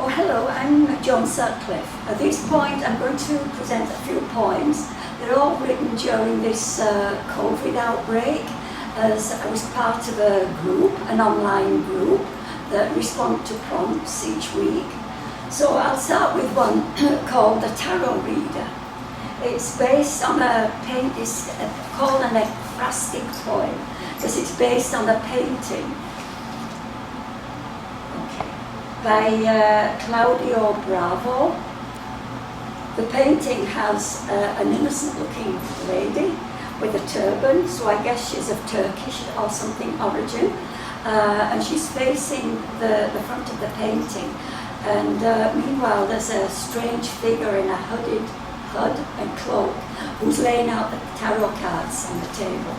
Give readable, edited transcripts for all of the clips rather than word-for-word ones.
Oh, hello, I'm Joan Sutcliffe. At this point, I'm going to present a few poems. They're all written during this COVID outbreak, as I was part of a group, an online group, that respond to prompts each week. So I'll start with one called The Tarot Reader. It's based on a paint, it's called an ekphrastic poem, because it's based on a painting by Claudio Bravo. The painting has an innocent-looking lady with a turban, so I guess she's of Turkish or something origin, and she's facing the front of the painting. And meanwhile, there's a strange figure in a hood and cloak who's laying out the tarot cards on the table.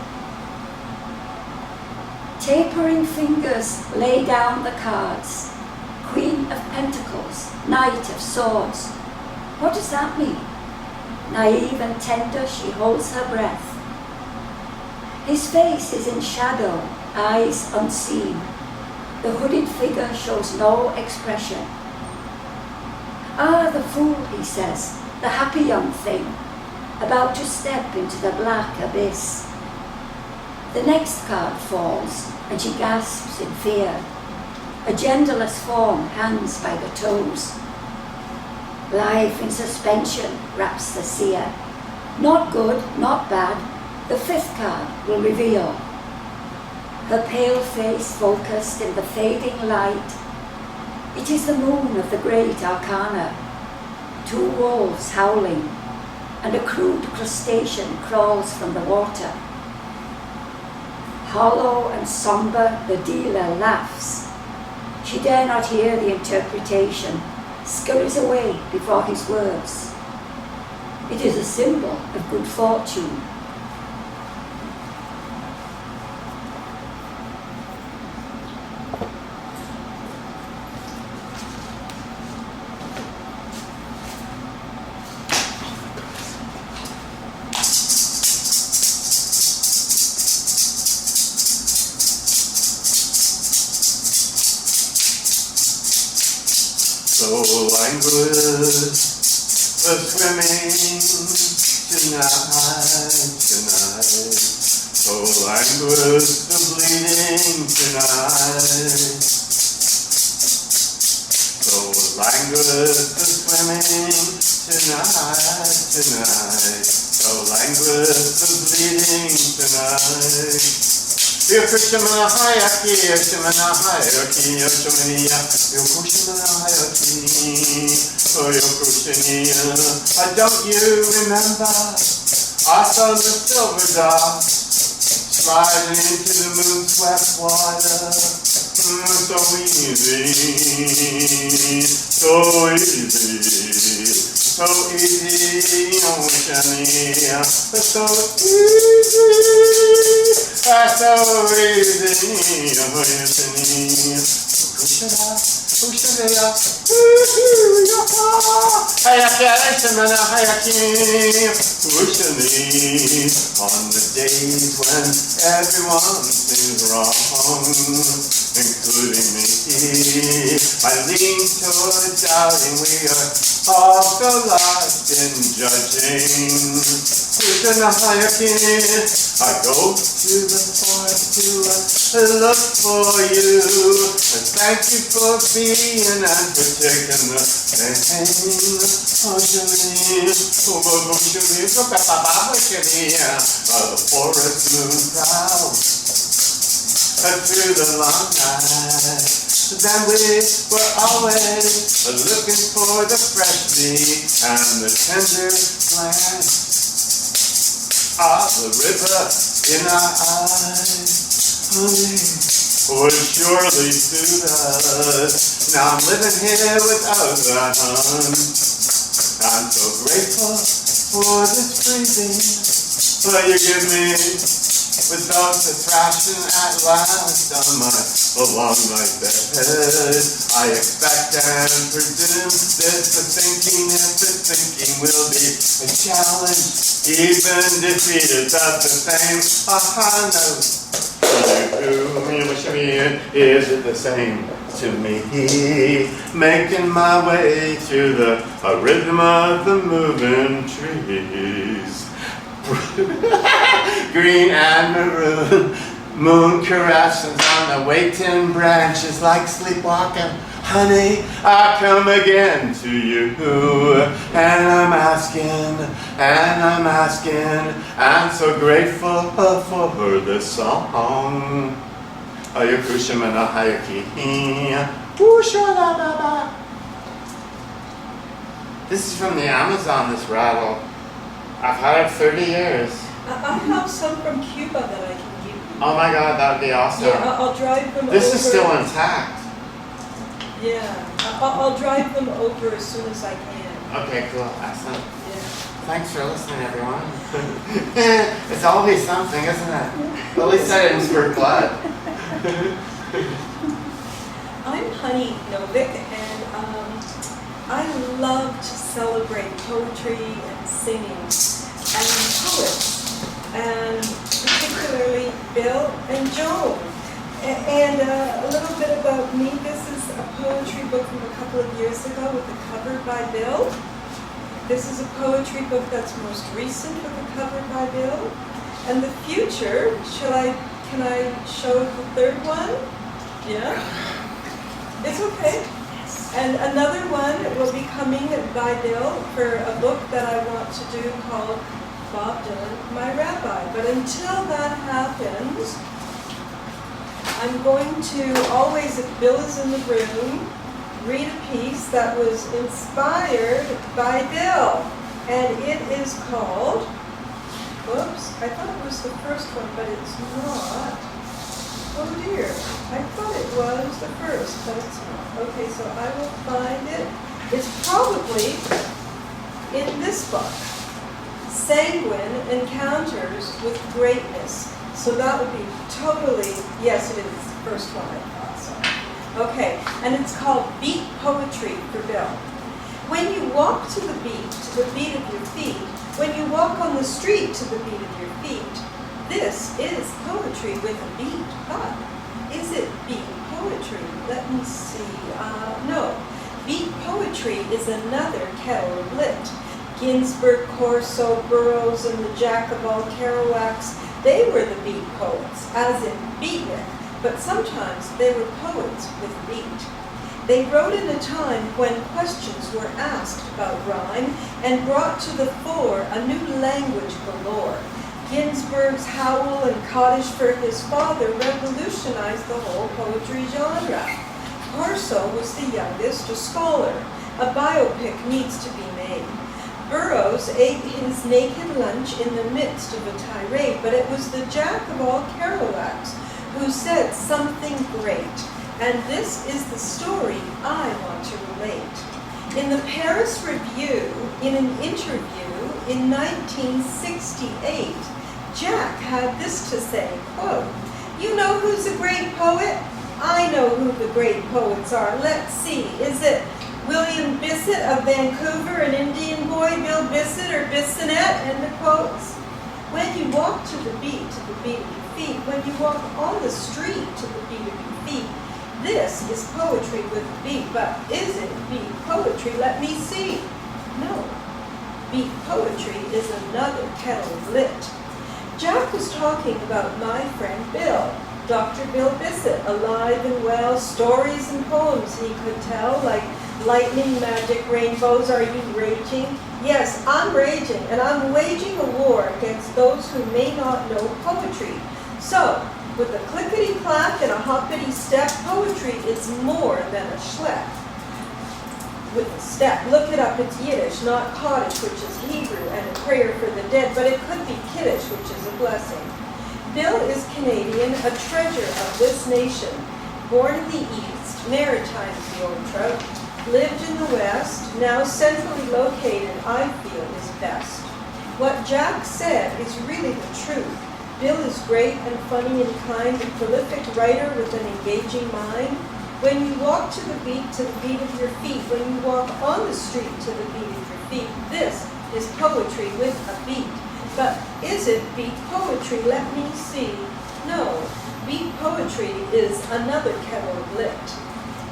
Tapering fingers lay down the cards. Queen of Pentacles, Knight of Swords. What does that mean? Naive and tender, she holds her breath. His face is in shadow, eyes unseen. The hooded figure shows no expression. Ah, the fool, he says, the happy young thing, about to step into the black abyss. The next card falls, and she gasps in fear. A genderless form hangs by the toes. Life in suspension, wraps the seer. Not good, not bad, the fifth card will reveal. Her pale face focused in the fading light. It is the moon of the great arcana. Two wolves howling, and a crude crustacean crawls from the water. Hollow and somber, the dealer laughs. She dare not hear the interpretation, scurries away before his words. It is a symbol of good fortune. So languid, the swimming tonight. So languid, the bleeding tonight. So languid, the swimming tonight. So languid, the bleeding tonight. Yokoshimana Hayaki, Yoshimana Hayaki, Yoshimania, Yokoshimana Hayaki, oh Yokoshimania. Don't you remember? I saw the silver dot sliding into the moon-swept water. So easy, so easy. So easy, Oceania, so easy, Oceania. On the days when everyone seems wrong, including me, I lean toward doubting we are all so lost in judging. I go to the forest to look for you, and thank you for being and for taking the pain. Oh, Shirley, the forest moon proud through the long night. Then we were always looking for the fresh meat and the tender glance of the river in our eyes. Would surely soothe us. Now I'm living here without the hunt. I'm so grateful for this breathing, but you give me without the thrashing at last on my long night bed. I expect and presume that the thinking if the thinking will be a challenge, even defeat is at the same. No. Is it the same? to me, making my way to the rhythm of the moving trees. Green and maroon, moon caresses on the waiting branches like sleepwalking. Honey, I come again to you, and I'm asking, I'm so grateful for this song. This is from the Amazon, this rattle. I've had it 30 years. I have some from Cuba that I can give you. Oh my God, that would be awesome. Yeah, I'll drive them over. This is still intact. Yeah, I'll drive them over as soon as I can. Okay, cool, excellent. Yeah. Thanks for listening, everyone. It's always something, isn't it? At least I didn't spurt blood. I'm Honey Novick, and I love to celebrate poetry and singing and poets, and particularly Bill and Joan. And a little bit about me. This is a poetry book from a couple of years ago with a cover by Bill. This is a poetry book that's most recent with a cover by Bill. And the future, can I show the third one? Yeah? It's okay. And another one will be coming by Bill for a book that I want to do called Bob Dylan, My Rabbi. But until that happens, I'm going to always, if Bill is in the room, read a piece that was inspired by Bill. And it is called, whoops, I thought it was the first one, but it's not. Oh dear, I thought it was the first, but it's not. Okay, so I will find it. It's probably in this book, Sanguine Encounters with Greatness. So that would be totally, yes it is the first one, I thought so. Okay, and it's called Beat Poetry for Bill. When you walk to the beat of your feet, when you walk on the street to the beat of your feet, this is poetry with a beat. But is it beat poetry? Let me see. No. Beat poetry is another kettle of lit. Ginsberg, Corso, Burroughs, and the Jack of all Kerouacs, they were the beat poets, as in beatnik, but sometimes they were poets with beat. They wrote in a time when questions were asked about rhyme and brought to the fore a new language galore. Ginsberg's Howl and Cottage for His Father revolutionized the whole poetry genre. Corso was the youngest, a scholar. A biopic needs to be made. Burroughs ate his naked lunch in the midst of a tirade, but it was the Jack of all Kerouacs who said something great. And this is the story I want to relate. In the Paris Review, in an interview in 1968, Jack had this to say, quote, "You know who's a great poet? I know who the great poets are. Let's see, is it William Bissett of Vancouver, an Indian boy, Bill Bissett or Bissonette?" End of quotes. When you walk to the beat of your feet, when you walk on the street to the beat of your feet, this is poetry with a beat. But is it beat poetry? Let me see. No. Beat poetry is another kettle lit. Jack was talking about my friend Bill, Dr. Bill Bissett, alive and well, stories and poems he could tell, like lightning, magic, rainbows. Are you raging? Yes, I'm raging, and I'm waging a war against those who may not know poetry. So, with a clickety-clack and a hoppity-step, poetry is more than a schlep. With a step, look it up, it's Yiddish, not Kaddish, which is Hebrew, and a prayer for the dead, but it could be Kiddush, which is a blessing. Bill is Canadian, a treasure of this nation. Born in the East, Maritime is the old trout, lived in the West, now centrally located, I feel is best. What Jack said is really the truth. Bill is great and funny and kind, a prolific writer with an engaging mind. When you walk to the beat of your feet, when you walk on the street to the beat of your feet, this is poetry with a beat. But is it beat poetry? Let me see. No, beat poetry is another kettle lit.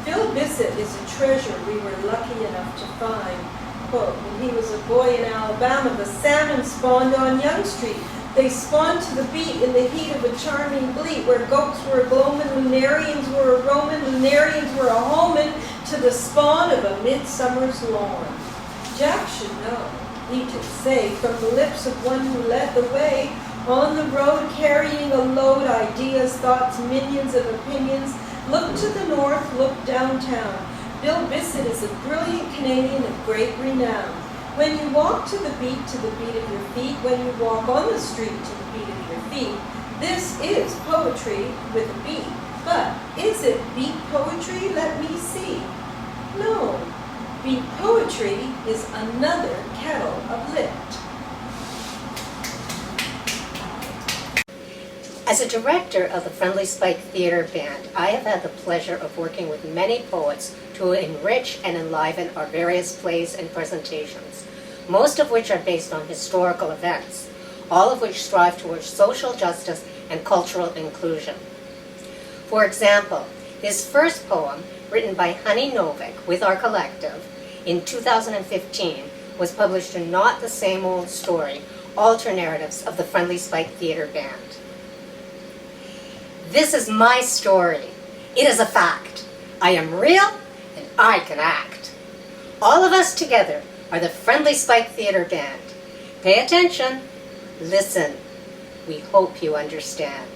Bill Bissett is a treasure we were lucky enough to find. Quote, when he was a boy in Alabama, the salmon spawned on Young Street. They spawned to the beat in the heat of a charming bleat, where goats were a gloamin', lunarians were a roman, lunarians were a homin', to the spawn of a midsummer's lawn. Jack should know, he did say, from the lips of one who led the way, on the road carrying a load, ideas, thoughts, minions of opinions. Look to the north, look downtown. Bill Bissett is a brilliant Canadian of great renown. When you walk to the beat of your feet, when you walk on the street to the beat of your feet, this is poetry with a beat. But is it beat poetry? Let me see. No, beat poetry is another kettle of lit. As a director of the Friendly Spike Theatre Band, I have had the pleasure of working with many poets to enrich and enliven our various plays and presentations, most of which are based on historical events, all of which strive towards social justice and cultural inclusion. For example, his first poem, written by Honey Novick with our collective in 2015, was published in Not the Same Old Story, Alter Narratives of the Friendly Spike Theatre Band. This is my story. It is a fact. I am real and I can act. All of us together are the Friendly Spike Theatre Band. Pay attention. Listen. We hope you understand.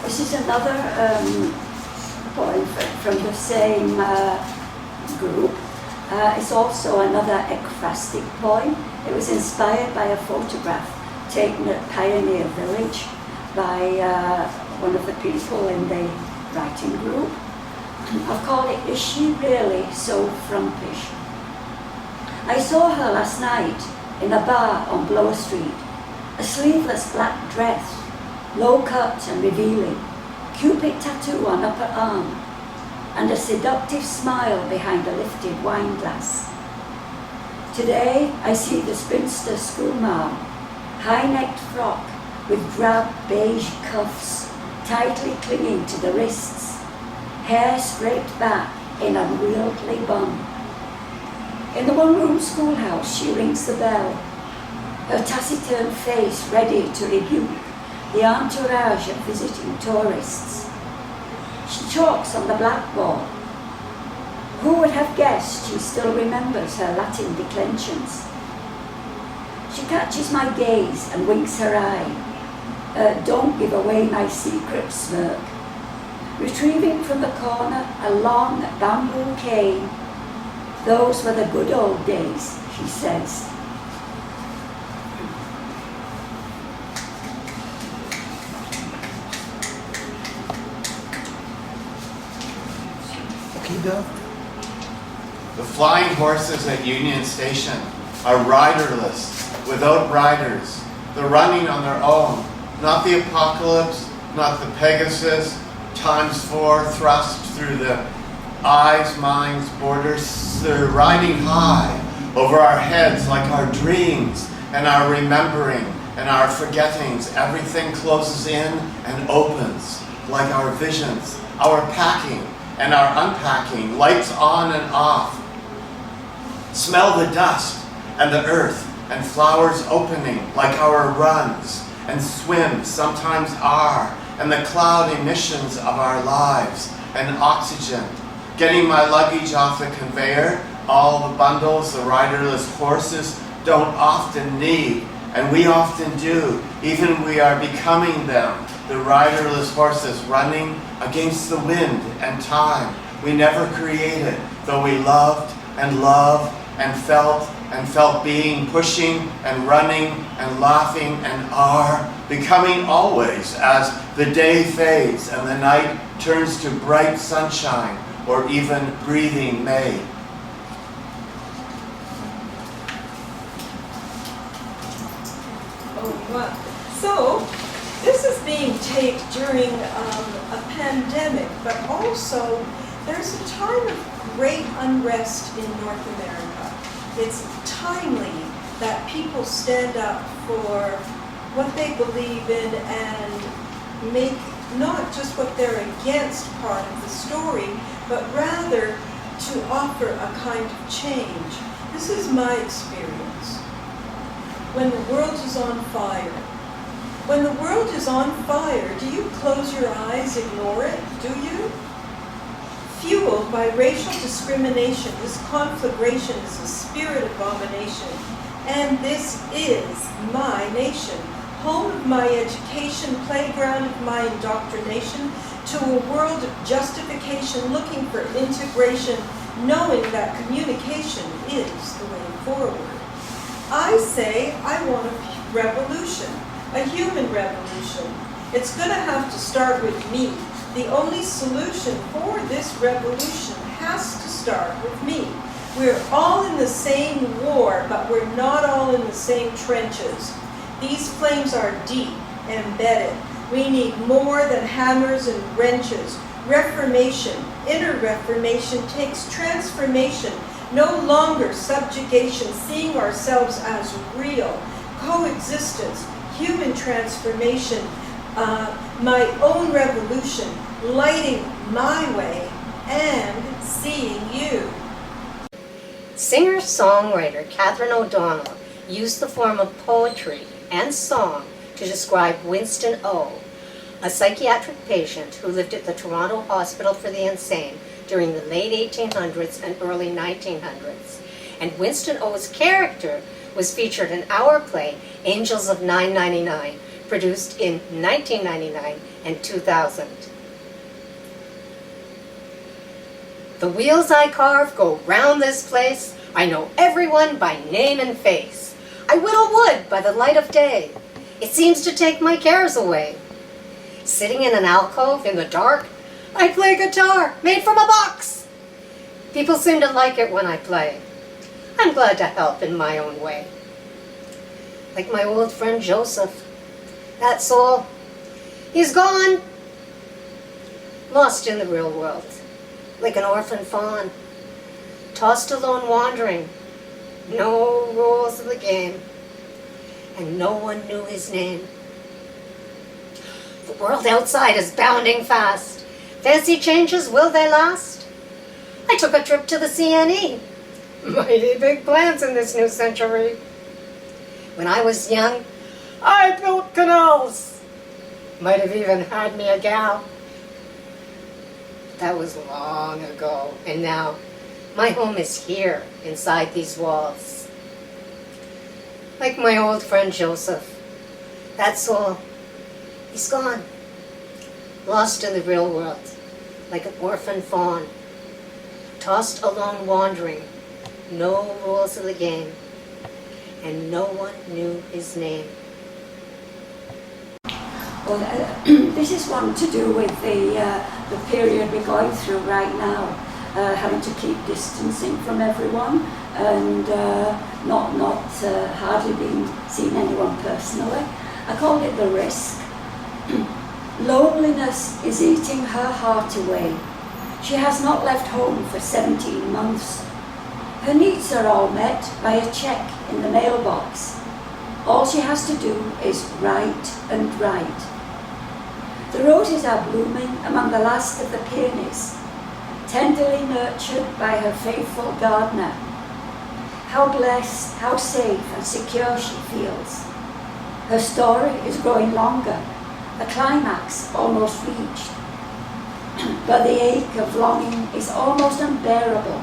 This is another poem from the same group. It's also another ekphrastic poem. It was inspired by a photograph taken at Pioneer Village by one of the people in the writing group. I've called it, Is She Really So Frumpish? I saw her last night in a bar on Bloor Street, a sleeveless black dress, low cut and revealing, Cupid tattoo on upper arm, and a seductive smile behind a lifted wine glass. Today I see the spinster schoolmarm, high-necked frock with drab beige cuffs tightly clinging to the wrists, hair scraped back in a unwieldy bun. In the one-room schoolhouse she rings the bell, her taciturn face ready to rebuke the entourage of visiting tourists. She chalks on the blackboard. Who would have guessed she still remembers her Latin declensions? She catches my gaze and winks her eye. Don't give away my secret smirk. Retrieving from the corner a long bamboo cane. Those were the good old days, she says. Okay, Bill. The flying horses at Union Station are riderless, without riders. They're running on their own. Not the apocalypse, not the Pegasus, ×4 thrust through the eyes, minds, borders. They're riding high over our heads like our dreams and our remembering and our forgettings. Everything closes in and opens like our visions, our packing and our unpacking, lights on and off. Smell the dust and the earth and flowers opening like our runs, and swim sometimes are, and the cloud emissions of our lives, and oxygen. Getting my luggage off the conveyor, all the bundles the riderless horses don't often need, and we often do. Even we are becoming them, the riderless horses running against the wind and time. We never created, though we loved and felt being, pushing and running and laughing and are, becoming always as the day fades and the night turns to bright sunshine or even breathing May. Oh, wow. So, this is being taped during a pandemic, but also there's a time of great unrest in North America. It's timely that people stand up for what they believe in and make not just what they're against part of the story, but rather to offer a kind of change. This is my experience. When the world is on fire. When the world is on fire, do you close your eyes, ignore it? Do you? Fueled by racial discrimination, this conflagration is a spirit abomination. And this is my nation, home of my education, playground of my indoctrination, to a world of justification, looking for integration, knowing that communication is the way forward. I say I want a revolution, a human revolution. It's going to have to start with me. The only solution for this revolution has to start with me. We're all in the same war, but we're not all in the same trenches. These flames are deep, embedded. We need more than hammers and wrenches. Reformation, inner reformation takes transformation, no longer subjugation, seeing ourselves as real, coexistence, human transformation, my own revolution, lighting my way and seeing you. Singer-songwriter Catherine O'Donnell used the form of poetry and song to describe Winston O., a psychiatric patient who lived at the Toronto Hospital for the Insane during the late 1800s and early 1900s. And Winston O.'s character was featured in our play, Angels of 999, produced in 1999 and 2000. The wheels I carve go round this place. I know everyone by name and face. I whittle wood by the light of day. It seems to take my cares away. Sitting in an alcove in the dark, I play guitar made from a box. People seem to like it when I play. I'm glad to help in my own way. Like my old friend Joseph, that soul, he's gone. Lost in the real world, like an orphan fawn, tossed alone wandering, no rules of the game, and no one knew his name. The world outside is bounding fast. Fancy changes, will they last? I took a trip to the CNE. Mighty big plans in this new century. When I was young, I built canals. Might have even had me a gal. That was long ago, and now my home is here, inside these walls. Like my old friend Joseph, that soul, he's gone. Lost in the real world, like an orphan fawn. Tossed alone wandering, no rules of the game, and no one knew his name. Well, this is one to do with the period we're going through right now, having to keep distancing from everyone and not hardly being seeing anyone personally. I call it the risk. Loneliness is eating her heart away. She has not left home for 17 months. Her needs are all met by a check in the mailbox. All she has to do is write and write. The roses are blooming among the last of the peonies, tenderly nurtured by her faithful gardener. How blessed, how safe and secure she feels. Her story is growing longer, the climax almost reached. But the ache of longing is almost unbearable.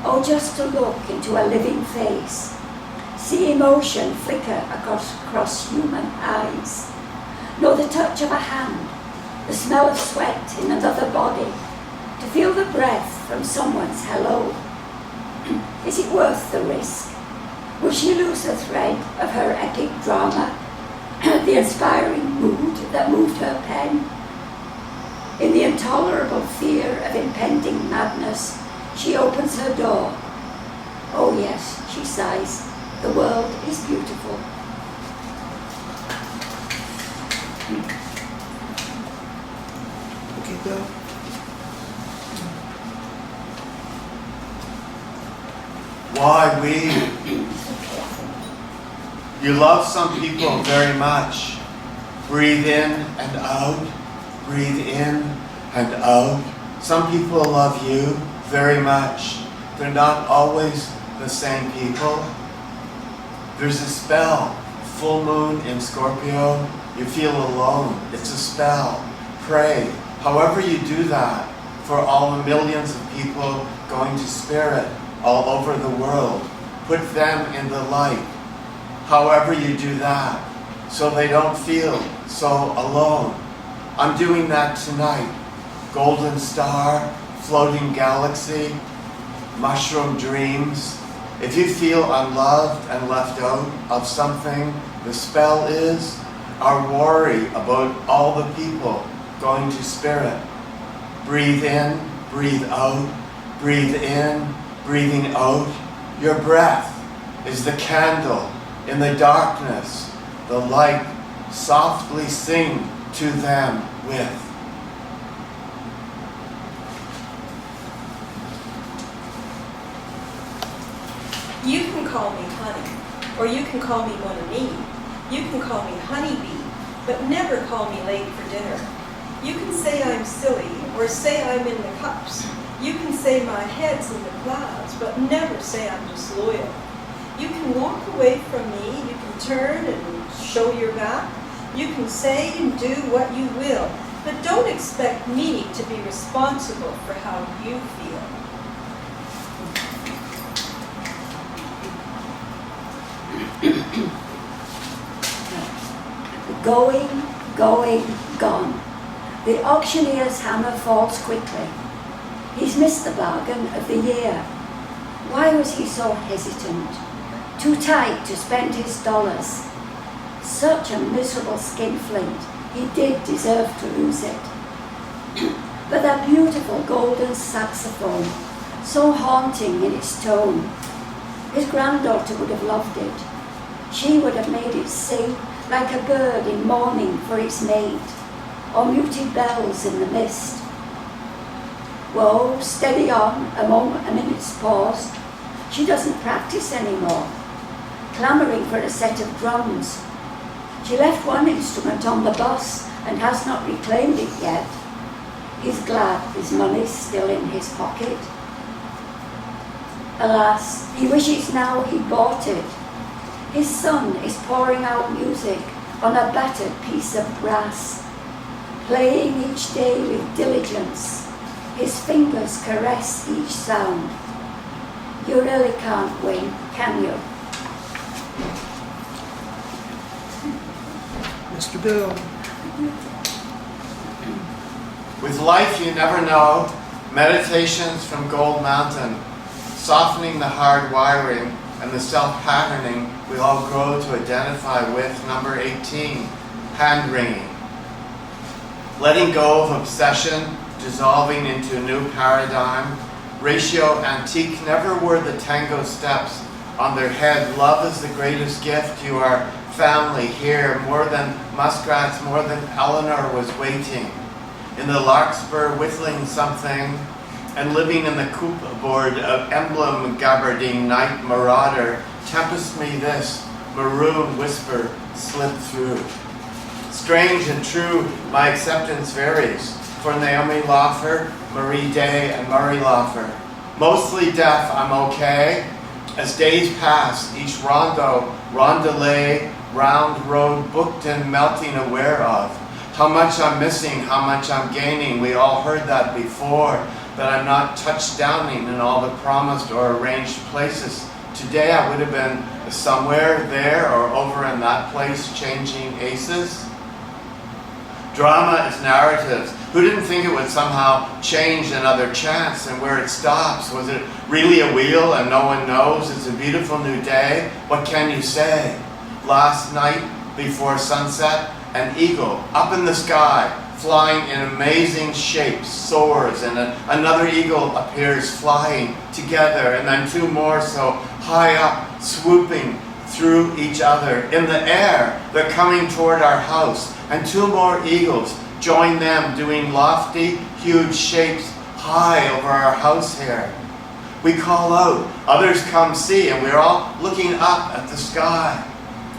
Oh, just to look into a living face, see emotion flicker across human eyes, know the touch of a hand, the smell of sweat in another body, to feel the breath from someone's hello. Is it worth the risk? Will she lose the thread of her epic drama, the inspiring mood that moved her pen? In the intolerable fear of impending madness, she opens her door. Oh yes, she sighs, the world is beautiful. Okay, go. Why we? You love some people very much. Breathe in and out, breathe in and out. Some people love you very much. They're not always the same people. There's a spell. Full moon in Scorpio, you feel alone. It's a spell. Pray. However you do that, for all the millions of people going to spirit all over the world. Put them in the light. However you do that, so they don't feel so alone. I'm doing that tonight. Golden star, floating galaxy, mushroom dreams. If you feel unloved and left out of something, the spell is our worry about all the people going to spirit. Breathe in, breathe out, breathe in, breathing out. Your breath is the candle in the darkness. The light softly sing to them with. You can call me honey, or you can call me mon ami. You can call me honeybee, but never call me late for dinner. You can say I'm silly, or say I'm in the cups. You can say my head's in the clouds, but never say I'm disloyal. You can walk away from me, you can turn and show your back. You can say and do what you will, but don't expect me to be responsible for how you feel. Going, going, gone. The auctioneer's hammer falls quickly. He's missed the bargain of the year. Why was he so hesitant? Too tight to spend his dollars. Such a miserable skinflint. He did deserve to lose it. But that beautiful golden saxophone, so haunting in its tone. His granddaughter would have loved it. She would have made it sing like a bird in mourning for its mate, or muted bells in the mist. Whoa, steady on, a minute's pause. She doesn't practice anymore, clamouring for a set of drums. She left one instrument on the bus and has not reclaimed it yet. He's glad his money's still in his pocket. Alas, he wishes now he'd bought it. His son is pouring out music on a battered piece of brass, playing each day with diligence. His fingers caress each sound. You really can't win, can you? Mr. Bill. With life you never know, meditations from Gold Mountain, softening the hard wiring and the self-patterning we all grow to identify with. Number 18, hand-wringing. Letting go of obsession, dissolving into a new paradigm. Ratio antique never were the tango steps on their head. Love is the greatest gift. You are family here, more than muskrats, more than Eleanor was waiting. In the larkspur, whittling something, and living in the coop aboard of emblem gabardine night marauder. Tempest me this, maroon whisper slip through. Strange and true, my acceptance varies. For Naomi Laufer, Marie Day, and Murray Laufer. Mostly deaf, I'm okay. As days pass, each rondo, rondelay, round road, booked and melting aware of. How much I'm missing, how much I'm gaining. We all heard that before. That I'm not touchdowning in all the promised or arranged places. Today I would have been somewhere there or over in that place changing aces. Drama is narratives. Who didn't think it would somehow change another chance and where it stops? Was it really a wheel and no one knows? It's a beautiful new day. What can you say? Last night before sunset, an eagle up in the sky, flying in amazing shapes, soars, and another eagle appears flying together, and then two more so high up, swooping through each other. In the air, they're coming toward our house, and two more eagles join them, doing lofty, huge shapes high over our house here. We call out, others come see, and we're all looking up at the sky,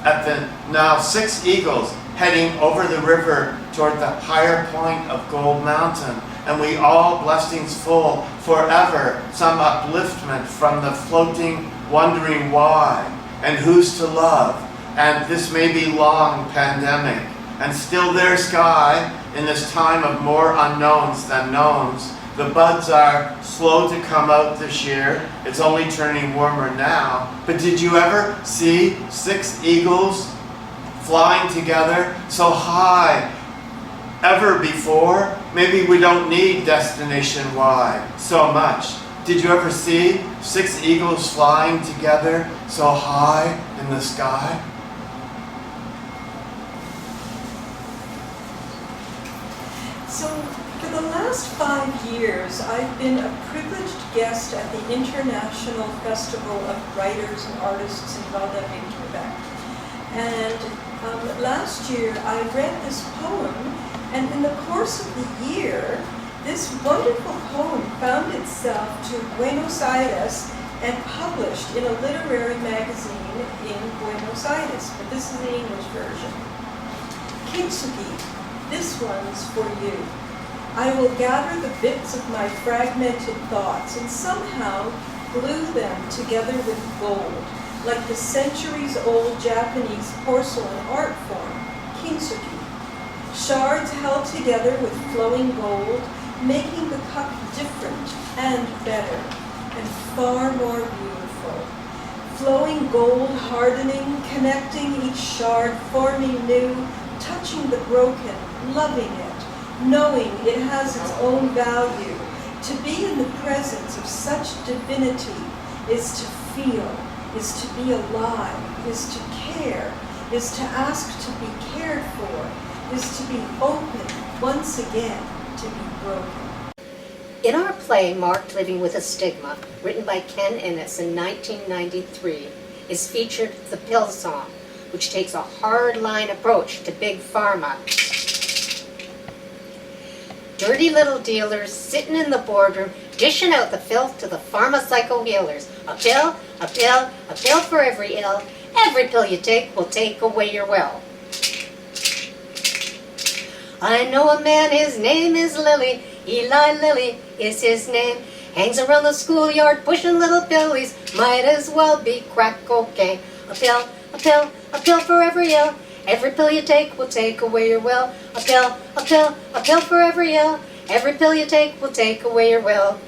at the now 6 eagles heading over the river toward the higher point of Gold Mountain, and we all blessings full, forever some upliftment from the floating, wondering why, and who's to love, and this may be long pandemic, and still their sky, in this time of more unknowns than knowns. The buds are slow to come out this year. It's only turning warmer now. But did you ever see 6 eagles flying together so high ever before? Maybe we don't need destination Y so much. Did you ever see 6 eagles flying together so high in the sky? So, for the last 5 years, I've been a privileged guest at the International Festival of Writers and Artists in Valdavic, Quebec. And last year, I read this poem, and in the course of the year, this wonderful poem found itself to Buenos Aires and published in a literary magazine in Buenos Aires, but this is the English version. Kintsugi. This one's for you. I will gather the bits of my fragmented thoughts and somehow glue them together with gold, like the centuries-old Japanese porcelain art form, kintsugi. Shards held together with flowing gold, making the cup different and better, and far more beautiful. Flowing gold hardening, connecting each shard, forming new, touching the broken, loving it, knowing it has its own value. To be in the presence of such divinity is to feel, is to be alive, is to care, is to ask to be cared for, is to be open once again, to be broken. In our play, Marked Living with a Stigma, written by Ken Innes in 1993, is featured the pill song, which takes a hard-line approach to big pharma. Dirty little dealers sitting in the boardroom, dishing out the filth to the pharmacycle healers. A pill, a pill, a pill for every ill. Every pill you take will take away your will. I know a man, his name is Lily. Eli Lilly is his name. Hangs around the schoolyard pushing little pillies. Might as well be crack cocaine. A pill, a pill, a pill for every ill. Every pill you take will take away your will. A pill, a pill, a pill for every ill. Every pill you take will take away your will.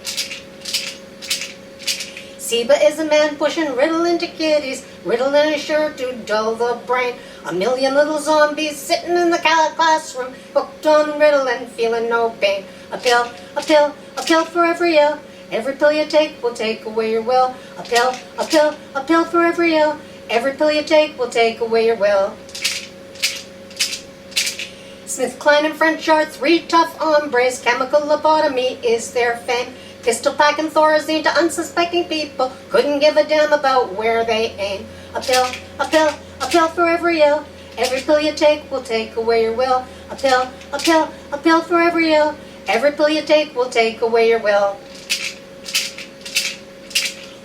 Seba is a man pushing riddle into kiddies. Riddling is sure to dull the brain. A million little zombies sitting in the classroom, hooked on riddle and feeling no pain. A pill, a pill, a pill for every ill. Every pill you take will take away your will. A pill, a pill, a pill for every ill. Every pill you take will take away your will. Smith, Klein, and French are 3 tough hombres. Chemical lobotomy is their fame. Pistol packing Thorazine to unsuspecting people. Couldn't give a damn about where they aim. A pill, a pill, a pill for every ill. Every pill you take will take away your will. A pill, a pill, a pill for every ill. Every pill you take will take away your will.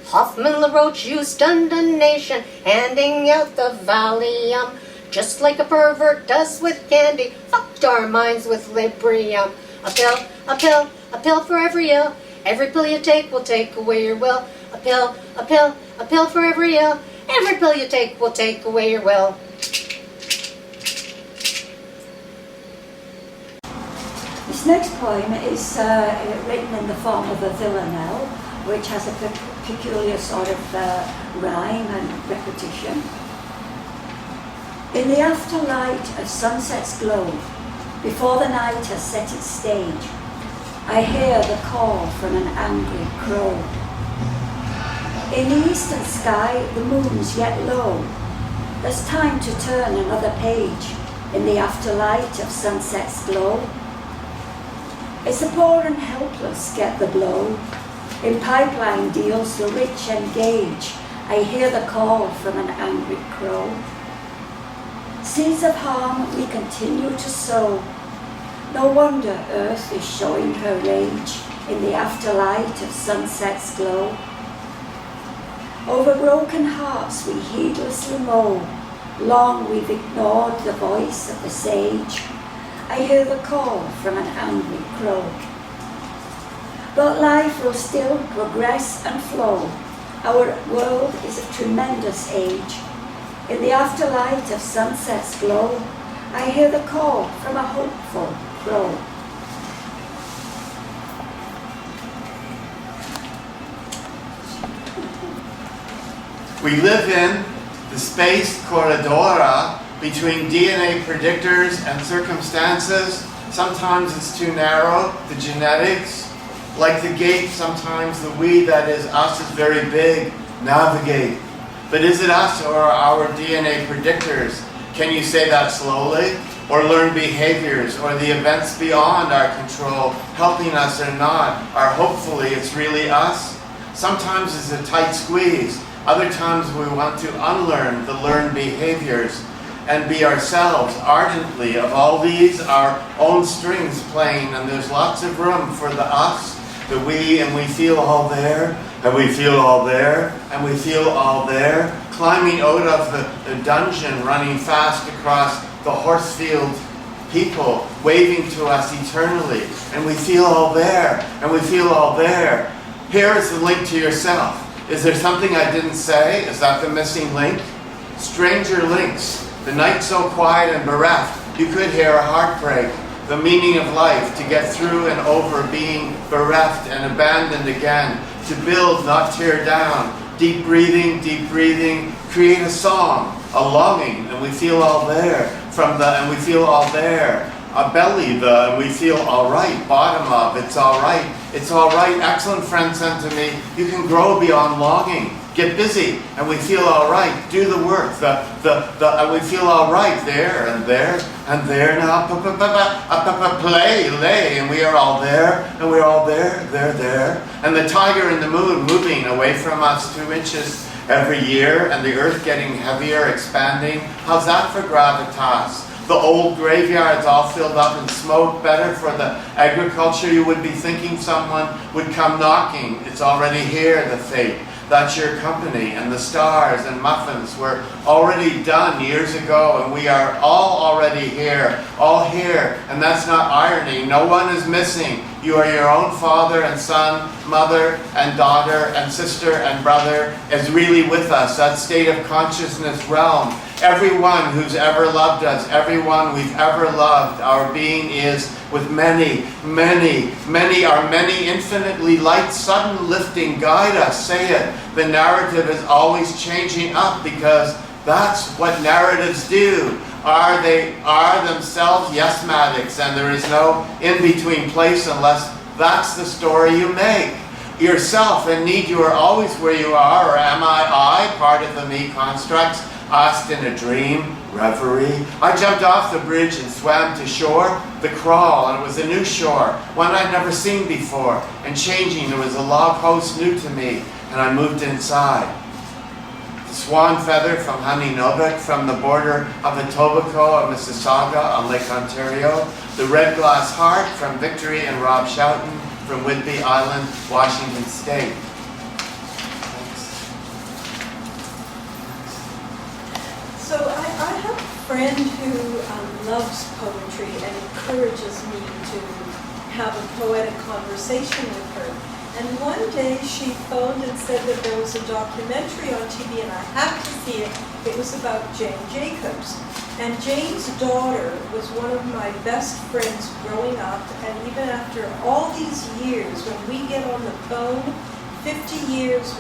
Hoffman LaRoche used undonation, handing out the Valium. Just like a pervert does with candy, fucked our minds with Librium. A pill, a pill, a pill for every ill. Every pill you take will take away your will. A pill, a pill, a pill for every ill. Every pill you take will take away your will. This next poem is written in the form of a villanelle, which has a peculiar sort of rhyme and repetition. In the afterlight of sunset's glow, before the night has set its stage, I hear the call from an angry crow. In the eastern sky, the moon's yet low. There's time to turn another page in the afterlight of sunset's glow. It's the poor and helpless get the blow. In pipeline deals the rich engage. I hear the call from an angry crow. Seeds of harm we continue to sow. No wonder earth is showing her rage in the afterlight of sunset's glow. Over broken hearts we heedlessly mow. Long we've ignored the voice of the sage. I hear the call from an angry crow. But life will still progress and flow. Our world is a tremendous age. In the afterlight of sunset's glow, I hear the call from a hopeful crow. We live in the space corridora between DNA predictors and circumstances. Sometimes it's too narrow, the genetics. Like the gate, sometimes the we, that is us, is very big, navigate. But is it us or our DNA predictors? Can you say that slowly? Or learn behaviors, or the events beyond our control, helping us or not, or hopefully it's really us? Sometimes it's a tight squeeze. Other times we want to unlearn the learned behaviors and be ourselves ardently. Of all these, our own strings playing, and there's lots of room for the us, the we, and we feel all there, and we feel all there, and we feel all there, climbing out of the dungeon, running fast across the horse field, people waving to us eternally, and we feel all there, and we feel all there. Here is the link to yourself. Is there something I didn't say? Is that the missing link? Stranger links. The night so quiet and bereft, you could hear a heartbreak. The meaning of life, to get through and over being bereft and abandoned again. To build, not tear down. Deep breathing, create a song, a longing, and we feel all there. And we feel all there. A belly, and we feel all right. Bottom up, it's all right. It's all right. Excellent friend sent to me, you can grow beyond longing. Get busy, and we feel all right. Do the work, and we feel all right there, and there, and there. Now, play, lay, and we are all there, and we're all there, there. And the tiger in the moon moving away from us 2 inches every year, and the earth getting heavier, expanding. How's that for gravitas? The old graveyards all filled up in smoke, better for the agriculture. You would be thinking someone would come knocking. It's already here, the fate. That's your company, and the stars and muffins were already done years ago, and we are all already here, all here, and that's not irony. No one is missing. You are your own father and son, mother and daughter and sister and brother is really with us, that state of consciousness realm. Everyone who's ever loved us, everyone we've ever loved, our being is with many, our many infinitely light, sudden lifting, guide us, say it. The narrative is always changing up because that's what narratives do. Are themselves yes-matics, and there is no in-between place unless that's the story you make. Yourself and need, you are always where you are, or am I, part of the me constructs, asked in a dream, reverie. I jumped off the bridge and swam to shore, the crawl, and it was a new shore, one I'd never seen before, and changing, there was a log house new to me, and I moved inside. The swan feather from honey Novick, from the border of Etobicoke and Mississauga on Lake Ontario. The red glass heart from Victory and Rob Shoughton from Whidbey Island, Washington State. So I have a friend who loves poetry and encourages me to have a poetic conversation with her. And one day she phoned and said that there was a documentary on TV and I had to see it. It was about Jane Jacobs. And Jane's daughter was one of my best friends growing up, and even after all these years, when we get on the phone, 50 years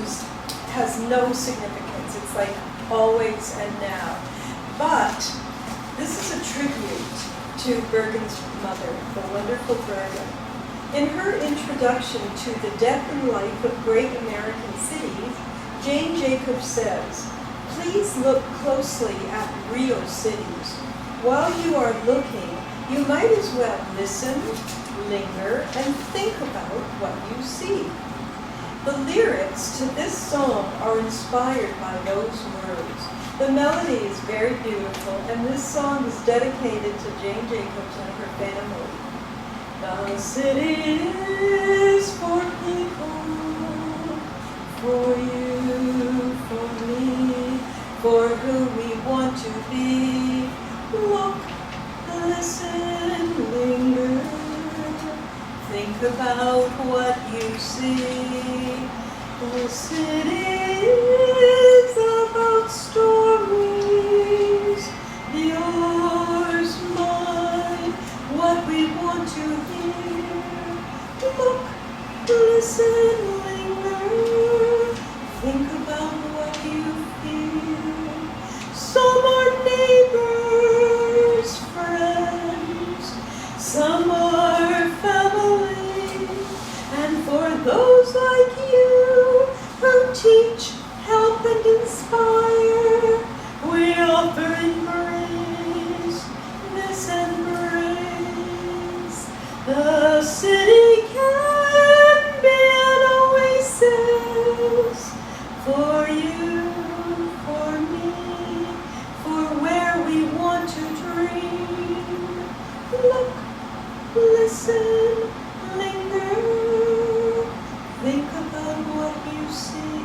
has no significance. It's like always and now. But this is a tribute to Bergen's mother, the wonderful Bergen. In her introduction to the death and life of great American cities, Jane Jacobs says, "Please look closely at real cities. While you are looking, you might as well listen, linger, and think about what you see." The lyrics to this song are inspired by those words. The melody is very beautiful, and this song is dedicated to Jane Jacobs and her family. The city is for people, for you, for me, for who we want to be. Look, listen, Think about what you see. The city is about stories. Yours, mine, what we want to hear. Look, listen, linger. Think about what you feel. Some are neighbors, friends. Some are family. And for those like you who teach, help, and inspire, we offer embrace, this embrace. The city can be an oasis for you, for me, for where we want to dream. Look, listen, linger. Think about what you see.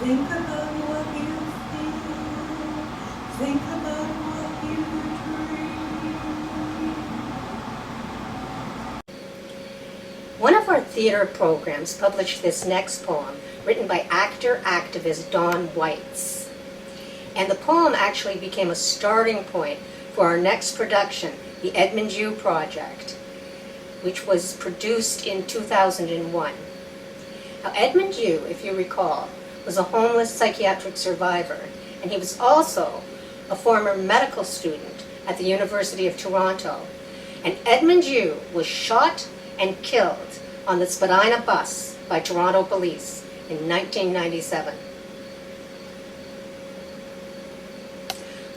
Think about what you feel. Think about what you dream. One of our theater programs published this next poem, written by actor-activist Dawn Whites. And the poem actually became a starting point for our next production, the Edmund Jew Project, which was produced in 2001. Now, Edmund Jew, if you recall, was a homeless psychiatric survivor, and he was also a former medical student at the University of Toronto. And Edmund Jew was shot and killed on the Spadina bus by Toronto police in 1997.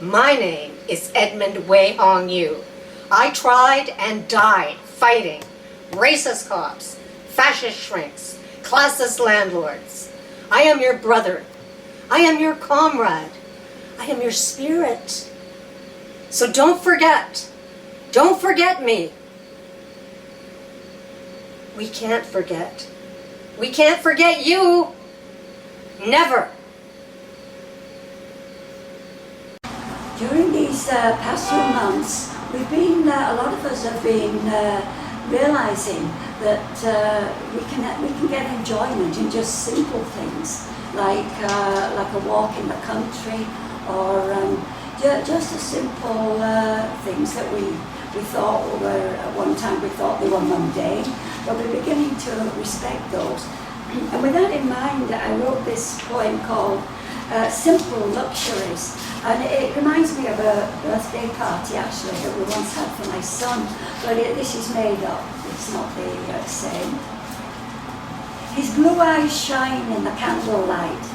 My name is Edmund Wei Hong Yu. I tried and died fighting racist cops, fascist shrinks, classist landlords. I am your brother. I am your comrade. I am your spirit. So don't forget. Don't forget me. We can't forget. We can't forget you. Never. During these past few months, we've been, a lot of us have been realizing that we can get enjoyment in just simple things, like a walk in the country, or just a simple things that we thought were, at one time we thought they were mundane, but we're beginning to respect those. And with that in mind, I wrote this poem called Simple Luxuries. And it reminds me of a birthday party, actually, that we once had for my son. But this is made up. It's not the same. His blue eyes shine in the candlelight.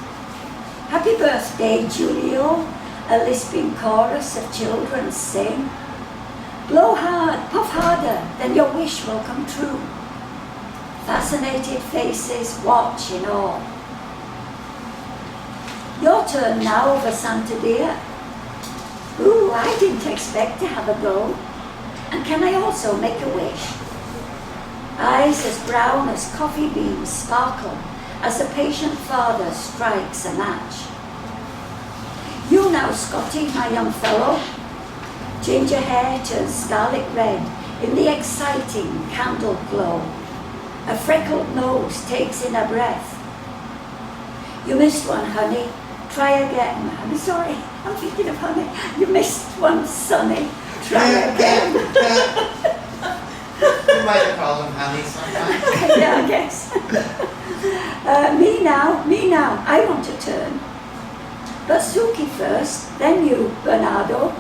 Happy birthday, Julio, a lisping chorus of children sing. Blow hard, puff harder, then your wish will come true. Fascinated faces watch in awe. Your turn now, Vasanta dear. Ooh, I didn't expect to have a go. And can I also make a wish? Eyes as brown as coffee beans sparkle as a patient father strikes a match. You now, Scotty, my young fellow. Ginger hair turns scarlet red in the exciting candle glow. A freckled nose takes in a breath. You missed one, honey. Try again. I'm sorry, I'm thinking of honey. You missed one, sonny. Try again. You might have called him honey sometimes. Yeah, I guess. Me now, I want to turn. But Suki first, then you, Bernardo.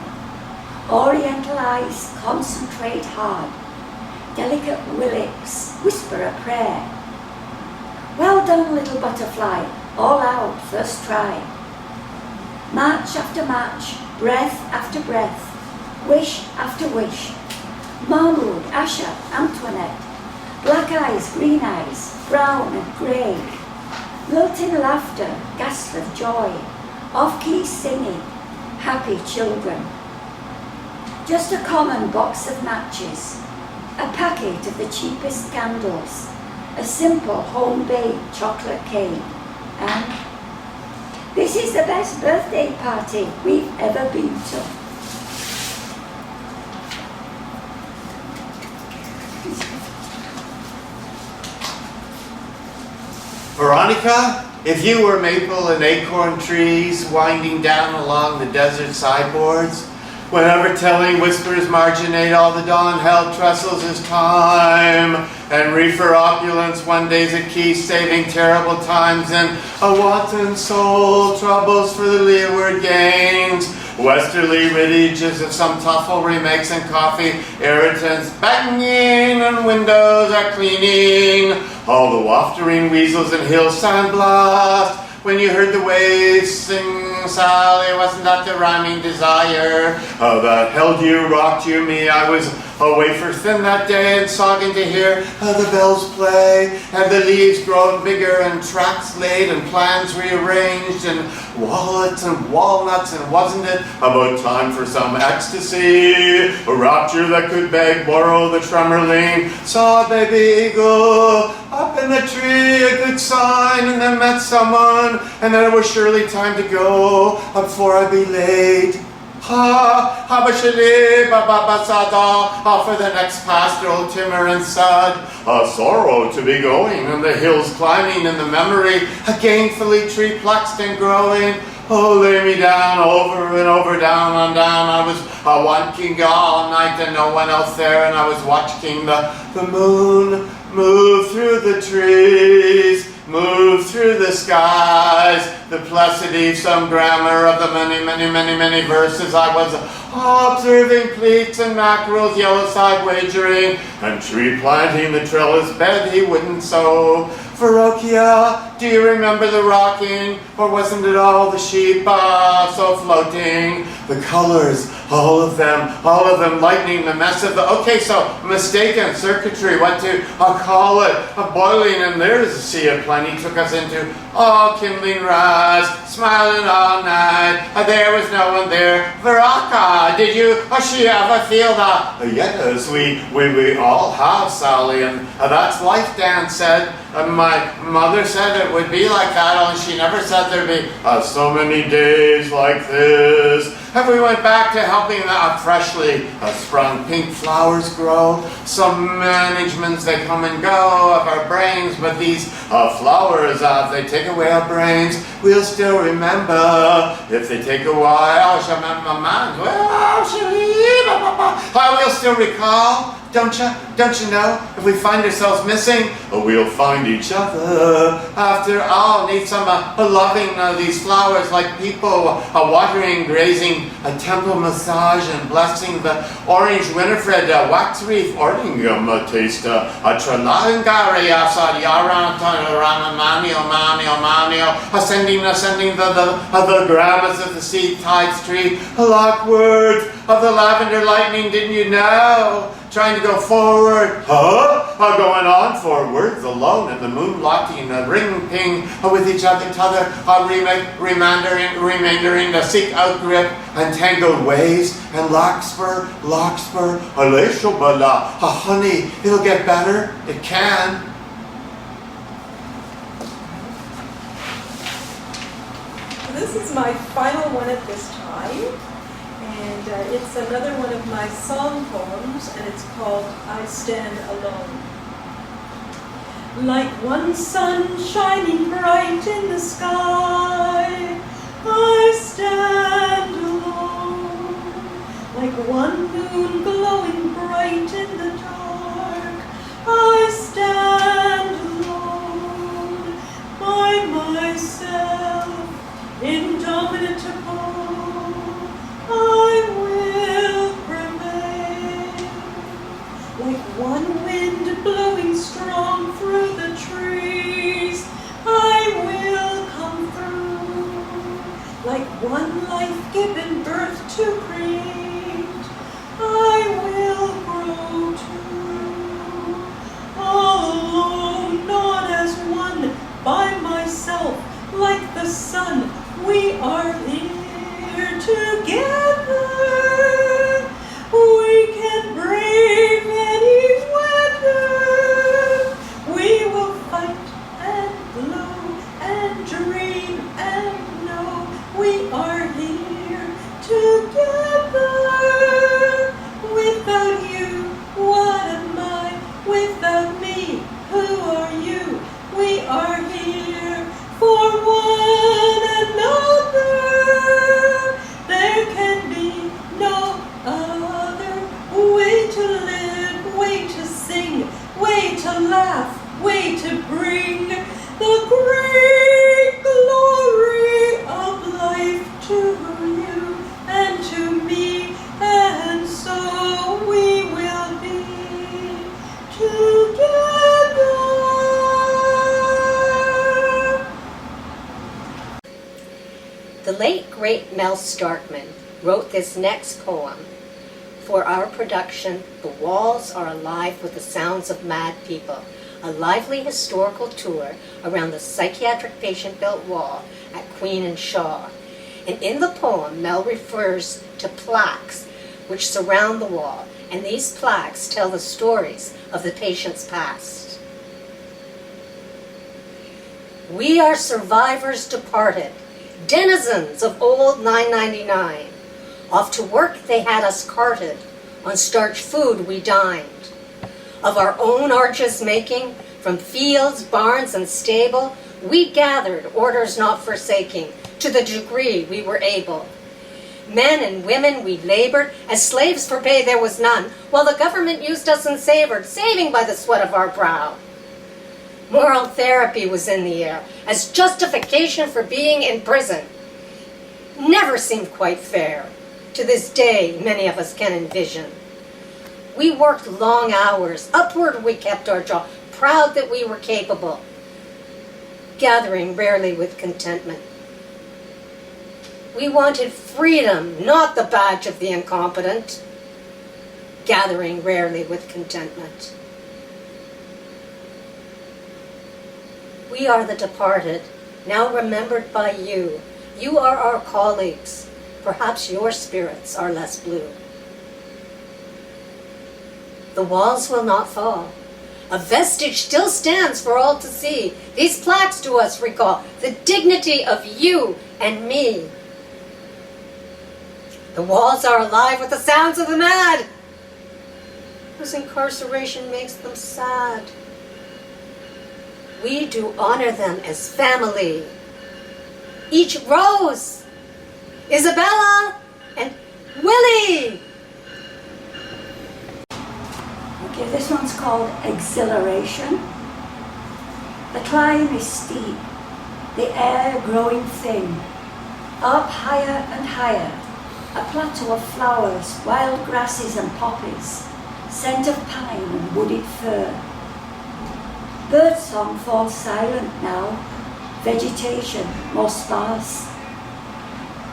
Oriental eyes concentrate hard. Delicate will lips whisper a prayer. Well done, little butterfly. All out, first try. Match after match, breath after breath, wish after wish. Mahmoud, Asha, Antoinette, black eyes, green eyes, brown and grey. Lilting laughter, gasp of joy, off-key singing, happy children. Just a common box of matches, a packet of the cheapest candles, a simple home-baked chocolate cake, and this is the best birthday party we've ever been to. Veronica, if you were maple and acorn trees winding down along the desert sideboards, whenever telling whispers marginate all the dawn-held trestles is time, and reefer opulence one day's a key, saving terrible times, and a wanton soul troubles for the leeward gains, westerly riddages of some tuffle remakes and coffee irritants banging and windows are cleaning, all the waftering weasels and hillside blast. When you heard the waves sing, Sally, wasn't that the rhyming desire that held you, rocked you, me? I was a wafer thin that day and sogging to hear the bells play and the leaves grown bigger and tracks laid and plans rearranged and wallets and walnuts, and wasn't it about time for some ecstasy, a rapture that could beg, borrow the tremorling, saw a baby eagle up in the tree, a good sign, and then met someone, and then it was surely time to go before I be late. Ha, habashali, bababasada, for the next pastoral timber and sod. A sorrow to be going, and the hills climbing in the memory, gainfully tree-plucked and growing. Oh, lay me down, over and over, down and down. I was wanking all night and no one else there, and I was watching the moon move through the trees, move through the skies, the placidity, some grammar of the many verses. I was observing pleats and mackerels, yellow side wagering, and tree planting the trellis bed he wouldn't sow. Verrocchia, do you remember the rocking, or wasn't it all the sheep so floating? The colors, all of them lightening the mess of the, okay, so mistaken circuitry, what to call it, a boiling, and there's a sea of plenty took us into all kindling rise, smiling all night, there was no one there. Verrocca, did you or she ever feel that? Yes, we all have, Sally, and that's life, Dan said. My mother said it would be like that, only she never said there'd be so many days like this. And we went back to helping the freshly sprung pink flowers grow. Some managements, they come and go of our brains, but these flowers, if they take away our brains, we'll still remember. If they take a while, shall remember mine. Well, we'll still recall. Don't you know? If we find ourselves missing, we'll find each other. After all, need some loving these flowers like people, watering, grazing, a temple massage, and blessing the orange Winifred wax wreath, Ordingham taste, a tralangari asad manio, ascending the grams of the seed tides tree, lock words of the lavender lightning, didn't you know? Trying to go forward, going on forwards alone, and the moon locking, ring ping with each other, remandering the seek out grip, and tangled ways, and larkspur, aleshobala, honey, it'll get better, it can. This is my final one at this time. And it's another one of my song poems, and it's called I Stand Alone. Like one sun shining bright in the sky, I stand alone. Like one moon glowing bright in the dark, I stand alone by myself, indomitable. I will remain, like one wind blowing strong through the trees, I will come through, like one life given birth to create, I will grow too, all alone, not as one, by myself, like the sun, we are here. Together, we can brave any weather. We will fight and blow and dream and know we are here together. Without you, what am I? Without me, who are you? We are here. The late, great Mel Starkman wrote this next poem for our production, The Walls Are Alive with the Sounds of Mad People, a lively historical tour around the psychiatric patient-built wall at Queen and Shaw. And in the poem, Mel refers to plaques which surround the wall, and these plaques tell the stories of the patient's past. We are survivors departed, denizens of old 999. Off to work they had us carted, on starch food we dined. Of our own arches making, from fields, barns, and stable, we gathered, orders not forsaking, to the degree we were able. Men and women we labored, as slaves for pay there was none, while the government used us and savored, saving by the sweat of our brow. Moral therapy was in the air, as justification for being in prison. Never seemed quite fair. To this day, many of us can envision. We worked long hours, upward we kept our jaw, proud that we were capable, gathering rarely with contentment. We wanted freedom, not the badge of the incompetent, gathering rarely with contentment. We are the departed, now remembered by you. You are our colleagues. Perhaps your spirits are less blue. The walls will not fall. A vestige still stands for all to see. These plaques to us recall the dignity of you and me. The walls are alive with the sounds of the mad, whose incarceration makes them sad. We do honor them as family. Each rose, Isabella and Willie. Okay, this one's called Exhilaration. The climb is steep, the air growing thin. Up higher and higher, a plateau of flowers, wild grasses and poppies, scent of pine and wooded fir. Birdsong falls silent now, vegetation more sparse.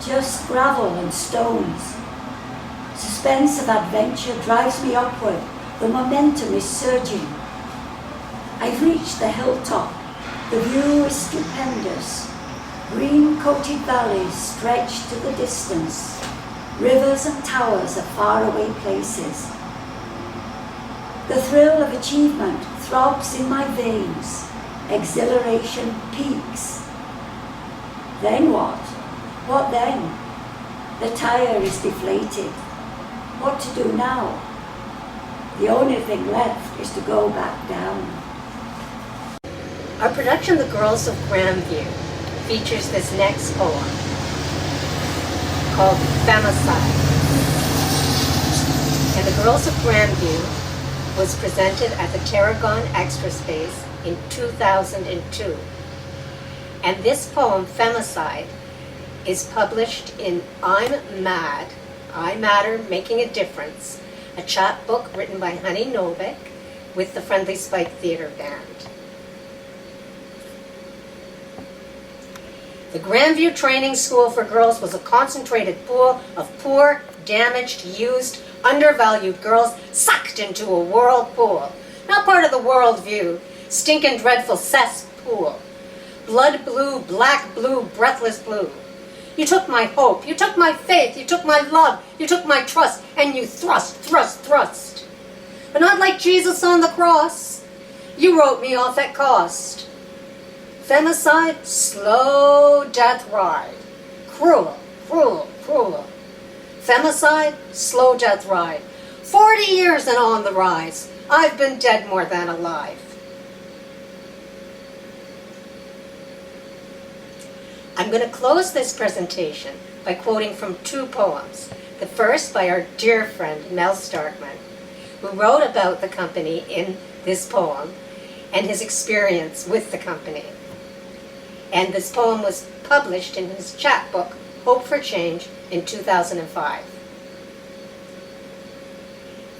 Just gravel and stones. Suspense of adventure drives me upward, the momentum is surging. I've reached the hilltop, the view is stupendous. Green-coated valleys stretch to the distance. Rivers and towers of faraway places. The thrill of achievement throbs in my veins. Exhilaration peaks. Then what? What then? The tire is deflated. What to do now? The only thing left is to go back down. Our production, The Girls of Grandview, features this next poem called Femicide. And The Girls of Grandview was presented at the Tarragon Extra Space in 2002. And this poem, Femicide, is published in I'm Mad, I Matter, Making a Difference, a chapbook written by Honey Novick with the Friendly Spike Theater Band. The Grandview Training School for Girls was a concentrated pool of poor, damaged, used, undervalued girls sucked into a whirlpool. Not part of the worldview, stinking dreadful cesspool. Blood blue, black blue, breathless blue. You took my hope, you took my faith, you took my love, you took my trust, and you thrust. But not like Jesus on the cross. You wrote me off at cost. Femicide, slow death ride. Cruel, cruel, cruel. Femicide, slow death ride. 40 years and on the rise. I've been dead more than alive. I'm going to close this presentation by quoting from two poems. The first by our dear friend Mel Starkman, who wrote about the company in this poem and his experience with the company. And this poem was published in his chapbook, Hope for Change, in 2005.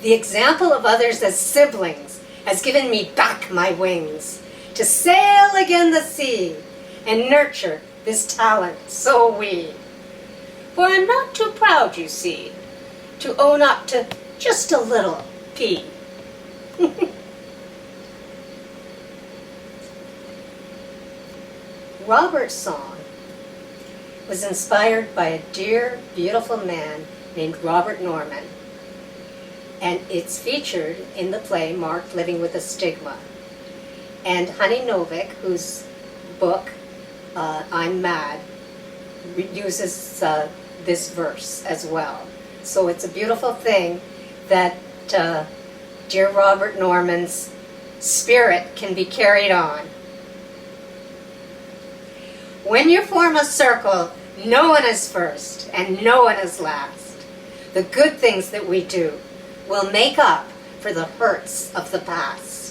The example of others as siblings has given me back my wings to sail again the sea and nurture this talent so we. For I'm not too proud, you see, to own up to just a little pee. Robert's song was inspired by a dear, beautiful man named Robert Norman, and it's featured in the play Mark Living with a Stigma. And Honey Novick, whose book, I'm Mad, uses this verse as well. So it's a beautiful thing that dear Robert Norman's spirit can be carried on. When you form a circle, no one is first and no one is last. The good things that we do will make up for the hurts of the past.